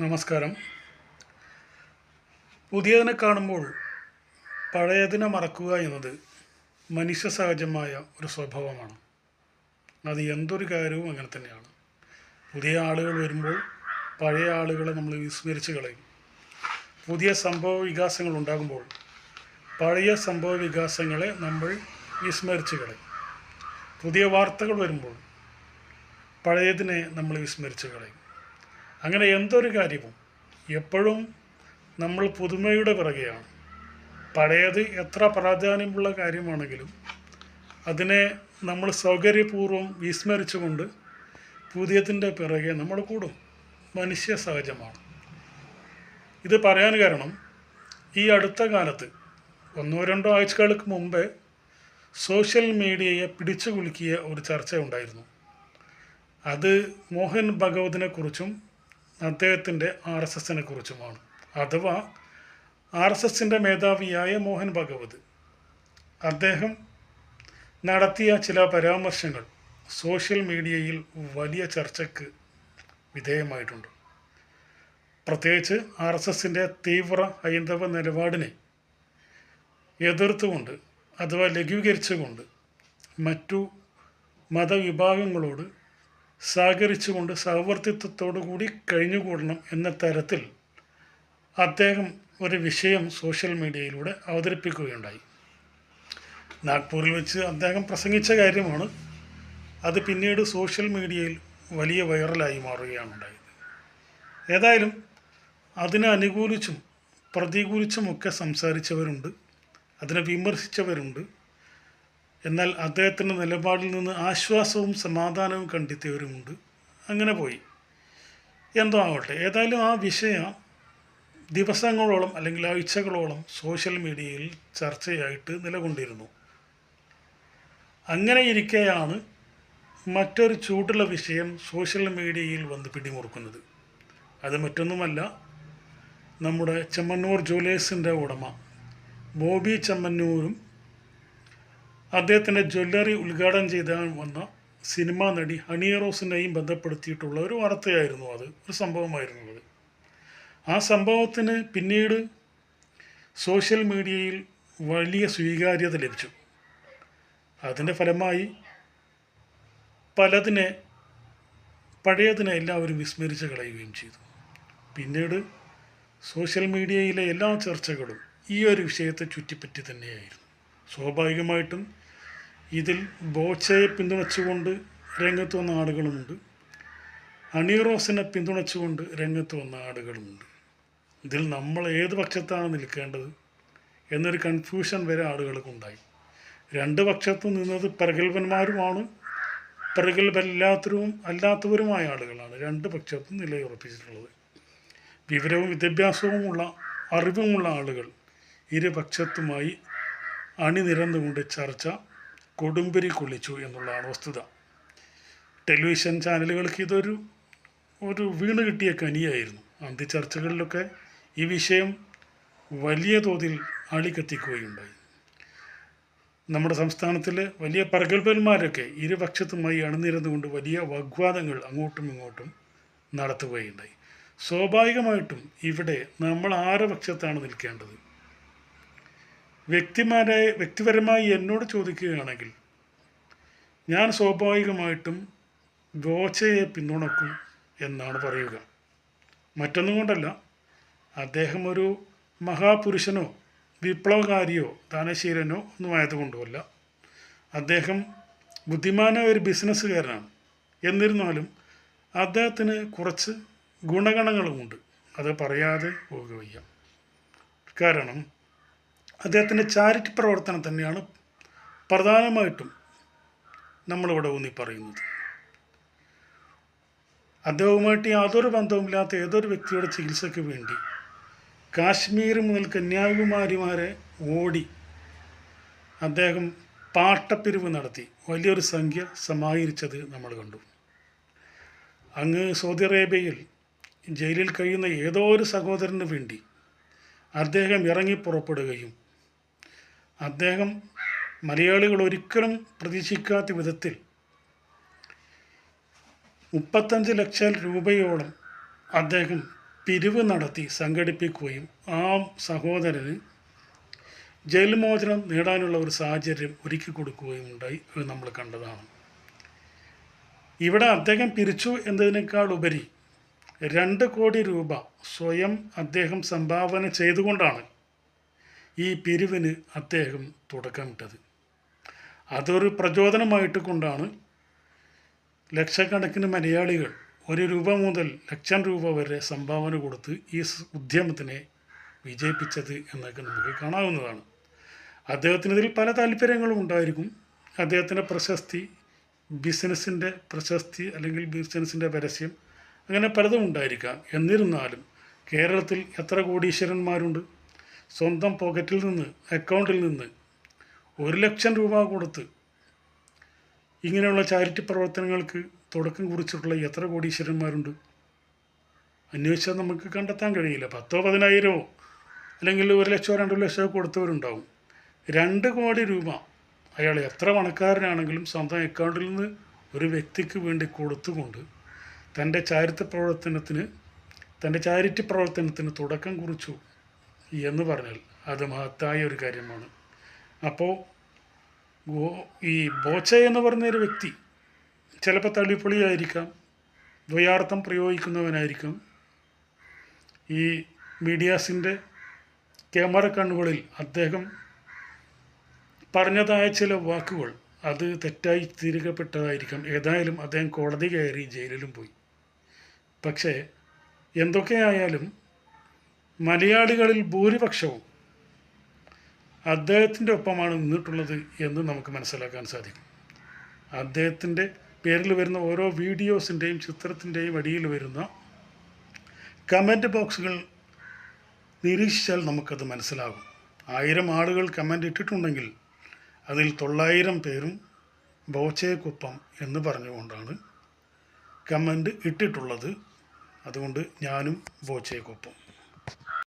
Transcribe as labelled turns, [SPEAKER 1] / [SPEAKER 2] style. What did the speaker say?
[SPEAKER 1] നമസ്കാരം. പുതിയതിനെ കാണുമ്പോൾ പഴയതിനെ മറക്കുക എന്നത് മനുഷ്യ സഹജമായ ഒരു സ്വഭാവമാണ്. അത് എന്തൊരു കാര്യവും അങ്ങനെ തന്നെയാണ്. പുതിയ ആളുകൾ വരുമ്പോൾ പഴയ ആളുകളെ നമ്മൾ വിസ്മരിച്ച് കളയും. പുതിയ സംഭവ വികാസങ്ങൾ ഉണ്ടാകുമ്പോൾ പഴയ സംഭവ വികാസങ്ങളെ നമ്മൾ വിസ്മരിച്ച് കളയും. പുതിയ വാർത്തകൾ വരുമ്പോൾ പഴയതിനെ നമ്മൾ വിസ്മരിച്ച് കളയും. അങ്ങനെ എന്തൊരു കാര്യവും എപ്പോഴും നമ്മൾ പുതുമയുടെ പിറകെയാണ്. പഴയത് എത്ര പ്രാധാന്യമുള്ള കാര്യമാണെങ്കിലും അതിനെ നമ്മൾ സൗകര്യപൂർവ്വം വിസ്മരിച്ചുകൊണ്ട് പുതിയതിൻ്റെ പിറകെ നമ്മൾ കൂടും. മനുഷ്യ സഹജമാണ്. ഇത് പറയാൻ കാരണം ഈ അടുത്ത കാലത്ത് 1-2 ആഴ്ചകൾക്ക് മുമ്പേ സോഷ്യൽ മീഡിയയെ പിടിച്ചു കുലുക്കിയ ഒരു ചർച്ച ഉണ്ടായിരുന്നു. അത് മോഹൻ ഭഗവതിനെ കുറിച്ചും അദ്ദേഹത്തിൻ്റെ RSSനെ കുറിച്ചുമാണ്. അഥവാ RSSൻ്റെ മേധാവിയായ മോഹൻ ഭഗവത് അദ്ദേഹം നടത്തിയ ചില പരാമർശങ്ങൾ സോഷ്യൽ മീഡിയയിൽ വലിയ ചർച്ചയ്ക്ക് വിധേയമായിട്ടുണ്ട്. പ്രത്യേകിച്ച് RSSൻ്റെ തീവ്ര ഹൈന്ദവ നിലപാടിനെ എതിർത്തുകൊണ്ട് അഥവാ ലഘൂകരിച്ചുകൊണ്ട് മറ്റു മതവിഭാഗങ്ങളോട് സഹകരിച്ചുകൊണ്ട് സഹവർത്തിത്വത്തോടു കൂടി കഴിഞ്ഞുകൂടണം എന്ന തരത്തിൽ അദ്ദേഹം ഒരു വിഷയം സോഷ്യൽ മീഡിയയിലൂടെ അവതരിപ്പിക്കുകയുണ്ടായി. നാഗ്പൂരിൽ വെച്ച് അദ്ദേഹം പ്രസംഗിച്ച കാര്യമാണ്. അത് പിന്നീട് സോഷ്യൽ മീഡിയയിൽ വലിയ വൈറലായി മാറുകയാണ് ഉണ്ടായത്. ഏതായാലും അതിനെ അനുകൂലിച്ചും പ്രതികൂലിച്ചുമൊക്കെ സംസാരിച്ചവരുണ്ട്, അതിനെ വിമർശിച്ചവരുണ്ട്. എന്നാൽ അദ്ദേഹത്തിൻ്റെ നിലപാടിൽ നിന്ന് ആശ്വാസവും സമാധാനവും കണ്ടെത്തിയവരുമുണ്ട്. അങ്ങനെ പോയി. എന്തോ ആവട്ടെ, ഏതായാലും ആ വിഷയം ദിവസങ്ങളോളം അല്ലെങ്കിൽ ആഴ്ചകളോളം സോഷ്യൽ മീഡിയയിൽ ചർച്ചയായിട്ട് നിലകൊണ്ടിരുന്നു. അങ്ങനെ ഇരിക്കെയാണ് മറ്റൊരു ചൂടുള്ള വിഷയം സോഷ്യൽ മീഡിയയിൽ വന്ന് പിടിമുറുക്കുന്നത്. അത് മറ്റൊന്നുമല്ല, നമ്മുടെ ചെമ്മണ്ണൂർ ജ്വല്ലേഴ്സിൻ്റെ ഉടമ ബോബി ചെമ്മണ്ണൂരും അദ്ദേഹത്തിൻ്റെ ജ്വല്ലറി ഉദ്ഘാടനം ചെയ്താൽ വന്ന സിനിമാ നടി ഹണി റോസിനെയും ബന്ധപ്പെടുത്തിയിട്ടുള്ള ഒരു വാർത്തയായിരുന്നു. അത് ഒരു സംഭവമായിരുന്നു. അത് ആ സംഭവത്തിന് പിന്നീട് സോഷ്യൽ മീഡിയയിൽ വലിയ സ്വീകാര്യത ലഭിച്ചു. അതിൻ്റെ ഫലമായി പഴയതിനെ എല്ലാവരും വിസ്മരിച്ച് കളയുകയും ചെയ്തു. പിന്നീട് സോഷ്യൽ മീഡിയയിലെ എല്ലാ ചർച്ചകളും ഈ ഒരു വിഷയത്തെ ചുറ്റിപ്പറ്റി തന്നെയായിരുന്നു. സ്വാഭാവികമായിട്ടും ഇതിൽ ബോച്ചയെ പിന്തുണച്ചുകൊണ്ട് രംഗത്ത് വന്ന ആളുകളുമുണ്ട്, ഹണി റോസിനെ പിന്തുണച്ചുകൊണ്ട് രംഗത്ത് വന്ന ആളുകളുമുണ്ട്. ഇതിൽ നമ്മൾ ഏത് പക്ഷത്താണ് നിൽക്കേണ്ടത് എന്നൊരു കൺഫ്യൂഷൻ വരെ ആളുകൾക്കുണ്ടായി. രണ്ട് പക്ഷത്തും നിന്നത് പ്രഗത്ഭന്മാരുമാണ്, അല്ലാത്തവരുമായ ആളുകളാണ് രണ്ട് പക്ഷത്തും നിലയുറപ്പിച്ചിട്ടുള്ളത്. വിവരവും വിദ്യാഭ്യാസവുമുള്ള അറിവുമുള്ള ആളുകൾ ഇരുപക്ഷത്തുമായി അണിനിരന്നുകൊണ്ട് ചർച്ച കൊടുമ്പിരി കൊള്ളിച്ചു എന്നുള്ളതാണ് വസ്തുത. ടെലിവിഷൻ ചാനലുകൾക്ക് ഇതൊരു വീണ് കിട്ടിയ കനിയായിരുന്നു. അന്തിച്ചർച്ചകളിലൊക്കെ ഈ വിഷയം വലിയ തോതിൽ ആളിക്കത്തിക്കുകയുണ്ടായി. നമ്മുടെ സംസ്ഥാനത്തിലെ വലിയ പ്രഗത്ഭന്മാരൊക്കെ ഇരുപക്ഷത്തുമായി അണിനിരന്നുകൊണ്ട് വലിയ വാഗ്വാദങ്ങൾ അങ്ങോട്ടും ഇങ്ങോട്ടും നടത്തുകയുണ്ടായി. സ്വാഭാവികമായിട്ടും ഇവിടെ നമ്മൾ ആരുടെ പക്ഷത്താണ് നിൽക്കേണ്ടത്? വ്യക്തിപരമായി എന്നോട് ചോദിക്കുകയാണെങ്കിൽ ഞാൻ സ്വാഭാവികമായിട്ടും ബോച്ചയെ പിന്തുണക്കും എന്നാണ് പറയുക. മറ്റൊന്നും കൊണ്ടല്ല, അദ്ദേഹം ഒരു മഹാപുരുഷനോ വിപ്ലവകാരിയോ ദാനശീലനോ ഒന്നും ആയതുകൊണ്ടുമല്ല. അദ്ദേഹം ബുദ്ധിമാനായ ഒരു ബിസിനസ്സുകാരനാണ്. എന്നിരുന്നാലും അദ്ദേഹത്തിന് കുറച്ച് ഗുണഗണങ്ങളുമുണ്ട്. അത് പറയാതെ പോകുക വയ്യ. കാരണം അദ്ദേഹത്തിൻ്റെ ചാരിറ്റി പ്രവർത്തനം തന്നെയാണ് പ്രധാനമായിട്ടും നമ്മളിവിടെ ഊന്നി പറയുന്നത്. അദ്ദേഹവുമായിട്ട് യാതൊരു ബന്ധവുമില്ലാത്ത ഏതൊരു വ്യക്തിയുടെ ചികിത്സയ്ക്ക് വേണ്ടി കാശ്മീർ മുതൽ കന്യാകുമാരി വരെ ഓടി അദ്ദേഹം പാട്ടപ്പിരിവ് നടത്തി വലിയൊരു സംഖ്യ സമാഹരിച്ചത് നമ്മൾ കണ്ടു. അങ്ങ് സൗദി അറേബ്യയിൽ ജയിലിൽ കഴിയുന്ന ഏതോ ഒരു സഹോദരന് വേണ്ടി അദ്ദേഹം ഇറങ്ങി പുറപ്പെടുകയും അദ്ദേഹം മലയാളികൾ ഒരിക്കലും പ്രതീക്ഷിക്കാത്ത വിധത്തിൽ 35 ലക്ഷം രൂപയോളം അദ്ദേഹം പിരിവ് നടത്തി സംഘടിപ്പിക്കുകയും ആ സഹോദരന് ജയിൽ മോചനം നേടാനുള്ള ഒരു സാഹചര്യം ഒരുക്കി കൊടുക്കുകയും ഉണ്ടായി നമ്മൾ കണ്ടതാണ്. ഇവിടെ അദ്ദേഹം പിരിച്ചു എന്നതിനേക്കാൾ ഉപരി 2 കോടി രൂപ സ്വയം അദ്ദേഹം സംഭാവന ചെയ്തുകൊണ്ടാണ് ഈ പിരിവിന് അദ്ദേഹം തുടക്കമിട്ടത്. അതൊരു പ്രചോദനമായിട്ട് കൊണ്ടാണ് ലക്ഷക്കണക്കിന് മലയാളികൾ 1 രൂപ മുതൽ ലക്ഷം രൂപ വരെ സംഭാവന കൊടുത്ത് ഈ ഉദ്യമത്തിനെ വിജയിപ്പിച്ചത് എന്നൊക്കെ നമുക്ക് കാണാവുന്നതാണ്. അദ്ദേഹത്തിന് ഇതിൽ പല താല്പര്യങ്ങളും ഉണ്ടായിരിക്കും. അദ്ദേഹത്തിൻ്റെ പ്രശസ്തി, ബിസിനസ്സിൻ്റെ പ്രശസ്തി അല്ലെങ്കിൽ ബിസിനസ്സിൻ്റെ പരസ്യം, അങ്ങനെ പലതും ഉണ്ടായിരിക്കാം. എന്നിരുന്നാലും കേരളത്തിൽ എത്ര കോടീശ്വരന്മാരുണ്ട്? സ്വന്തം പോക്കറ്റിൽ നിന്ന്, അക്കൗണ്ടിൽ നിന്ന് 1 ലക്ഷം രൂപ കൊടുത്ത് ഇങ്ങനെയുള്ള ചാരിറ്റി പ്രവർത്തനങ്ങൾക്ക് തുടക്കം കുറിച്ചിട്ടുള്ള എത്ര കോടീശ്വരന്മാരുണ്ട്? അന്വേഷിച്ചാൽ നമുക്ക് കണ്ടെത്താൻ കഴിയില്ല. 10,000 15,000 അല്ലെങ്കിൽ 1 ലക്ഷമോ 2 ലക്ഷമോ കൊടുത്തവരുണ്ടാവും. 2 കോടി രൂപ അയാൾ എത്ര പണക്കാരനാണെങ്കിലും സ്വന്തം അക്കൗണ്ടിൽ നിന്ന് ഒരു വ്യക്തിക്ക് വേണ്ടി കൊടുത്തുകൊണ്ട് തൻ്റെ ചാരിറ്റി പ്രവർത്തനത്തിന് തുടക്കം കുറിച്ചു എന്ന് പറഞ്ഞാൽ അത് മഹത്തായ ഒരു കാര്യമാണ്. അപ്പോൾ ഈ ബോച്ച എന്ന് പറഞ്ഞൊരു വ്യക്തി ചിലപ്പോൾ തള്ളിപ്പൊളിയായിരിക്കാം, ദ്വയാർത്ഥം പ്രയോഗിക്കുന്നവനായിരിക്കാം. ഈ മീഡിയാസിൻ്റെ ക്യാമറ കണ്ണുകളിൽ അദ്ദേഹം പറഞ്ഞതായ ചില വാക്കുകൾ അത് തെറ്റായി തിരികപ്പെട്ടതായിരിക്കാം. ഏതായാലും അദ്ദേഹം കോടതി കയറി ജയിലിലും പോയി. പക്ഷേ എന്തൊക്കെയായാലും മലയാളികളിൽ ഭൂരിപക്ഷവും അദ്ദേഹത്തിൻ്റെ ഒപ്പമാണ് നിന്നിട്ടുള്ളത് എന്ന് നമുക്ക് മനസ്സിലാക്കാൻ സാധിക്കും. അദ്ദേഹത്തിൻ്റെ പേരിൽ വരുന്ന ഓരോ വീഡിയോസിൻ്റെയും ചിത്രത്തിൻ്റെയും അടിയിൽ വരുന്ന കമൻറ്റ് ബോക്സുകൾ നിരീക്ഷിച്ചാൽ നമുക്കത് മനസ്സിലാകും. 1000 ആളുകൾ കമൻ്റ് ഇട്ടിട്ടുണ്ടെങ്കിൽ അതിൽ 900 പേരും ബോച്ചയ്ക്കൊപ്പം എന്ന് പറഞ്ഞുകൊണ്ടാണ് കമൻ്റ് ഇട്ടിട്ടുള്ളത്. അതുകൊണ്ട് ഞാനും ബോച്ചയ്ക്കൊപ്പം.